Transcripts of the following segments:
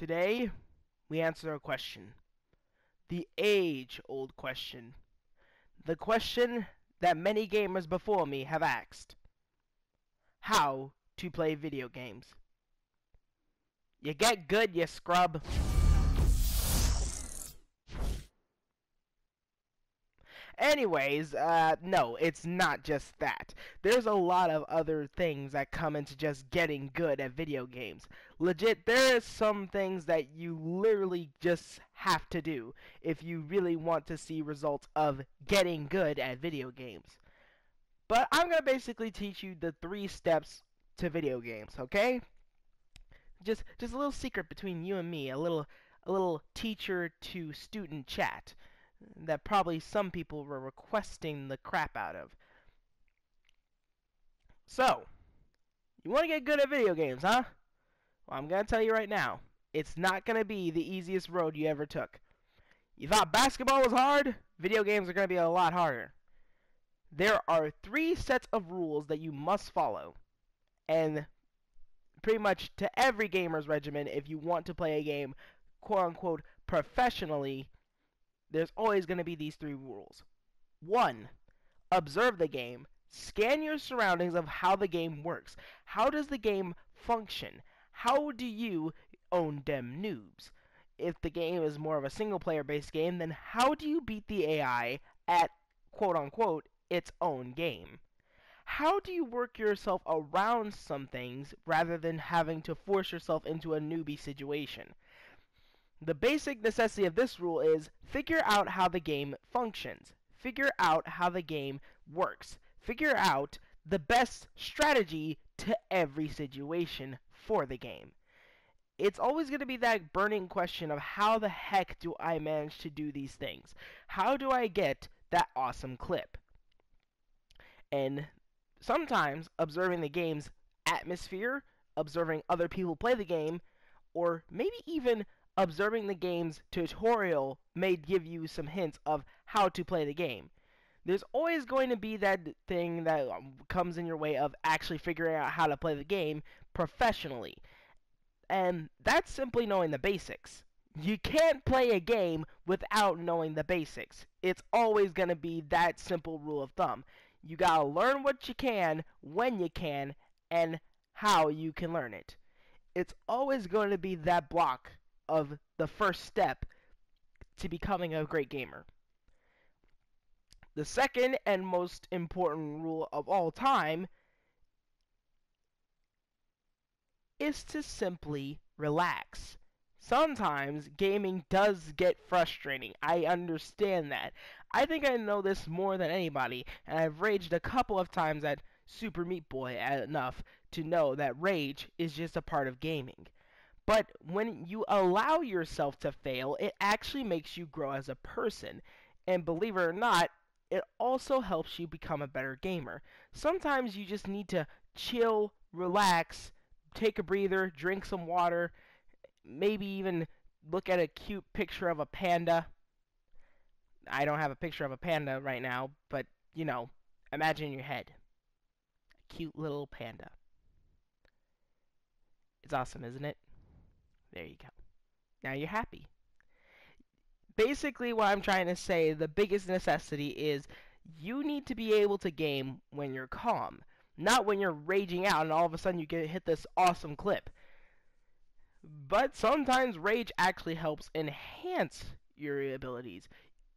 Today, we answer a question. The age-old question. The question that many gamers before me have asked. How to play video games. You get good, you scrub. Anyways, no, it's not just that. There's a lot of other things that come into just getting good at video games. Legit, there are some things that you literally just have to do if you really want to see results of getting good at video games. But I'm going to basically teach you the 3 steps to video games, okay? Just a little secret between you and me, a little teacher to student chat that probably some people were requesting the crap out of. So, you want to get good at video games, huh? Well, I'm going to tell you right now, it's not going to be the easiest road you ever took. You thought basketball was hard? Video games are going to be a lot harder. There are 3 sets of rules that you must follow. And pretty much to every gamer's regimen, if you want to play a game, quote-unquote, professionally, there's always going to be these 3 rules. 1. Observe the game. Scan your surroundings of how the game works. How does the game function? How do you own dem noobs? If the game is more of a single-player based game, then how do you beat the AI at, quote-unquote, its own game? How do you work yourself around some things rather than having to force yourself into a newbie situation? The basic necessity of this rule is figure out how the game functions. Figure out how the game works. Figure out the best strategy to every situation for the game. It's always going to be that burning question of how the heck do I manage to do these things? How do I get that awesome clip? And sometimes observing the game's atmosphere, observing other people play the game, or maybe even observing the game's tutorial may give you some hints of how to play the game. There's always going to be that thing that comes in your way of actually figuring out how to play the game professionally. And that's simply knowing the basics. You can't play a game without knowing the basics. It's always going to be that simple rule of thumb. You gotta learn what you can, when you can, and how you can learn it. It's always going to be that block of the first step to becoming a great gamer. The second and most important rule of all time is to simply relax. Sometimes gaming does get frustrating. I understand that. I think I know this more than anybody, and I've raged a couple of times at Super Meat Boy enough to know that rage is just a part of gaming. But when you allow yourself to fail, it actually makes you grow as a person. And believe it or not, it also helps you become a better gamer. Sometimes you just need to chill, relax, take a breather, drink some water, maybe even look at a cute picture of a panda. I don't have a picture of a panda right now, but, you know, imagine in your head. A cute little panda. It's awesome, isn't it? There you go. Now you're happy. Basically, what I'm trying to say, the biggest necessity is you need to be able to game when you're calm. Not when you're raging out and all of a sudden you get hit this awesome clip. But sometimes rage actually helps enhance your abilities.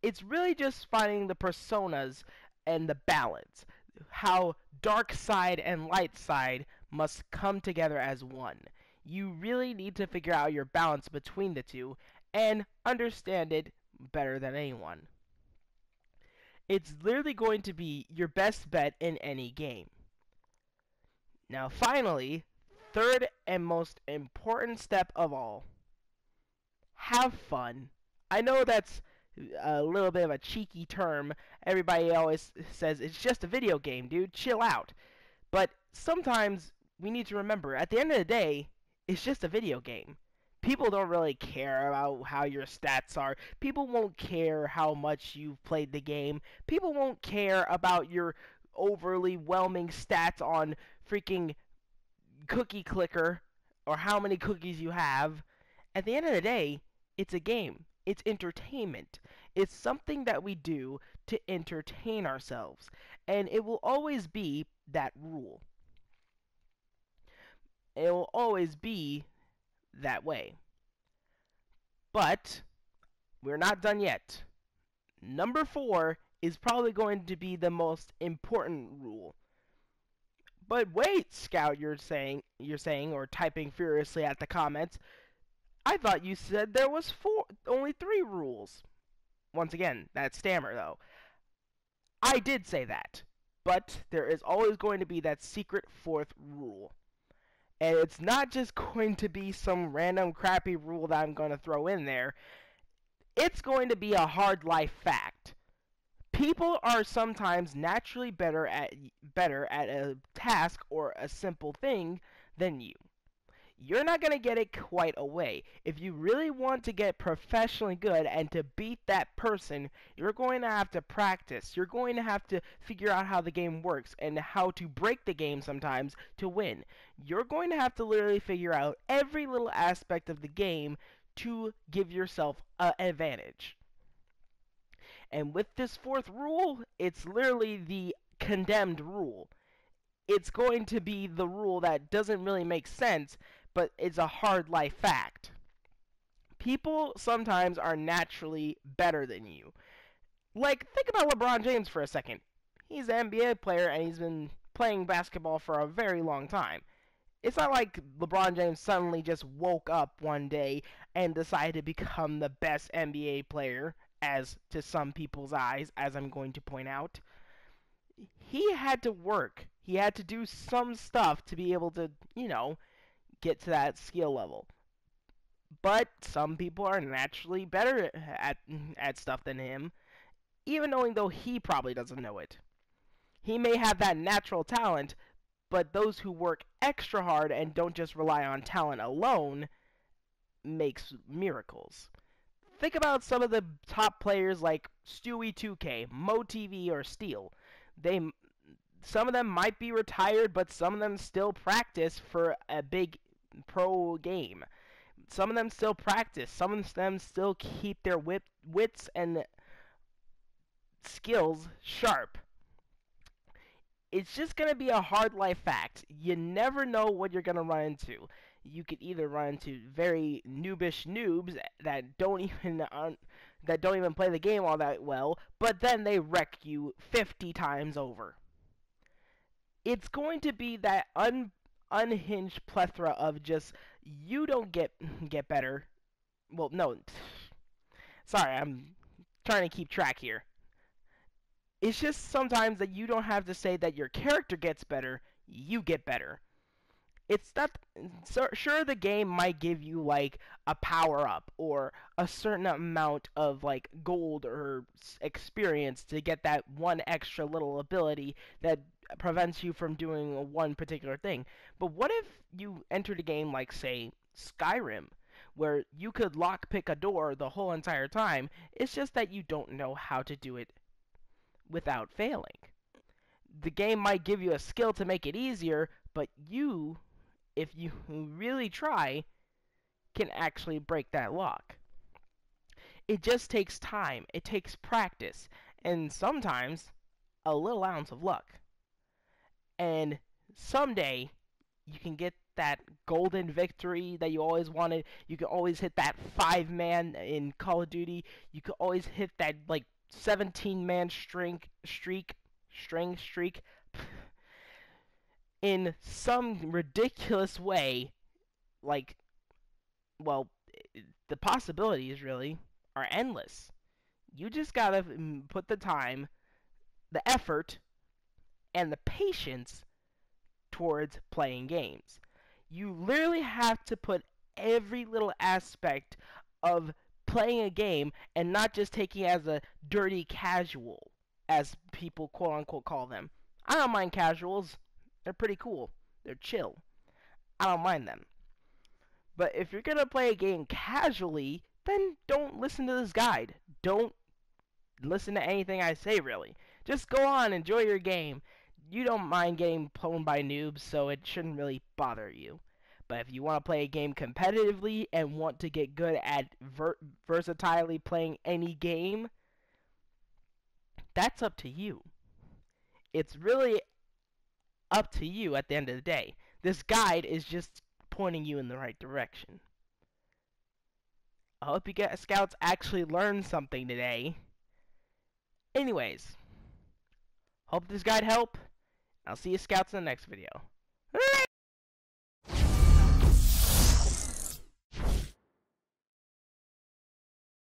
It's really just finding the personas and the balance. How dark side and light side must come together as one. You really need to figure out your balance between the two and understand it better than anyone. It's literally going to be your best bet in any game. Now finally, third and most important step of all, have fun. I know that's a little bit of a cheeky term. Everybody always says, it's just a video game, dude, chill out. But sometimes we need to remember, at the end of the day, it's just a video game. People don't really care about how your stats are. People won't care how much you've played the game. People won't care about your overly whelming stats on freaking cookie clicker or how many cookies you have. At the end of the day, it's a game. It's entertainment. It's something that we do to entertain ourselves. And it will always be that rule. It will always be that way. But we're not done yet. Number 4 is probably going to be the most important rule. But wait, Scout, you're saying, or typing furiously at the comments. I thought you said there was only 3 rules. Once again, that's Stammer though. I did say that, but there is always going to be that secret 4th rule. And it's not just going to be some random crappy rule that I'm going to throw in there. It's going to be a hard life fact. People are sometimes naturally better at a task or a simple thing than you. You're not going to get it quite away. If you really want to get professionally good and to beat that person, you're going to have to practice. You're going to have to figure out how the game works and how to break the game sometimes to win. You're going to have to literally figure out every little aspect of the game to give yourself an advantage. And with this 4th rule, it's literally the condemned rule. It's going to be the rule that doesn't really make sense, but it's a hard life fact. People sometimes are naturally better than you. Like, think about LeBron James for a second. He's an NBA player and he's been playing basketball for a very long time. It's not like LeBron James suddenly just woke up one day and decided to become the best NBA player, as to some people's eyes, as I'm going to point out. He had to work. He had to do some stuff to be able to, get to that skill level. But some people are naturally better at stuff than him, even knowing though he probably doesn't know it. He may have that natural talent, but those who work extra hard and don't just rely on talent alone makes miracles. Think about some of the top players like Stewie2K, MoTV, or Steel. Some of them might be retired, but some of them still practice for a big pro game. Some of them still practice. Some of them still keep their wits and skills sharp. It's just going to be a hard life fact. You never know what you're going to run into. You could either run into very noobish noobs that don't even play the game all that well, but then they wreck you 50 times over. It's going to be that unhinged plethora of just, you don't get better. Well, no. Sorry, I'm trying to keep track here. It's just sometimes that you don't have to say that your character gets better, you get better. It's not, sure, the game might give you like a power up or a certain amount of like gold or experience to get that one extra little ability that prevents you from doing one particular thing. But what if you entered a game like, say, Skyrim, where you could lockpick a door the whole entire time? It's just that you don't know how to do it without failing. The game might give you a skill to make it easier, but you, if you really try, can actually break that lock. It just takes time. It takes practice. And sometimes a little ounce of luck. And someday you can get that golden victory that you always wanted. You can always hit that 5-man in Call of Duty. You can always hit that like 17-man streak in some ridiculous way. Like, well, the possibilities really are endless. You just gotta put the time, the effort, and the patience towards playing games. You literally have to put every little aspect of playing a game and not just taking it as a dirty casual, as people quote unquote call them. I don't mind casuals. They're pretty cool. They're chill. I don't mind them. But if you're going to play a game casually, then don't listen to this guide. Don't listen to anything I say, really. Just go on, enjoy your game. You don't mind getting pwned by noobs, so it shouldn't really bother you. But if you want to play a game competitively and want to get good at versatilely playing any game, that's up to you. It's really up to you at the end of the day. This guide is just pointing you in the right direction. I hope you scouts actually learned something today. Anyways, hope this guide helped. I'll see you scouts in the next video.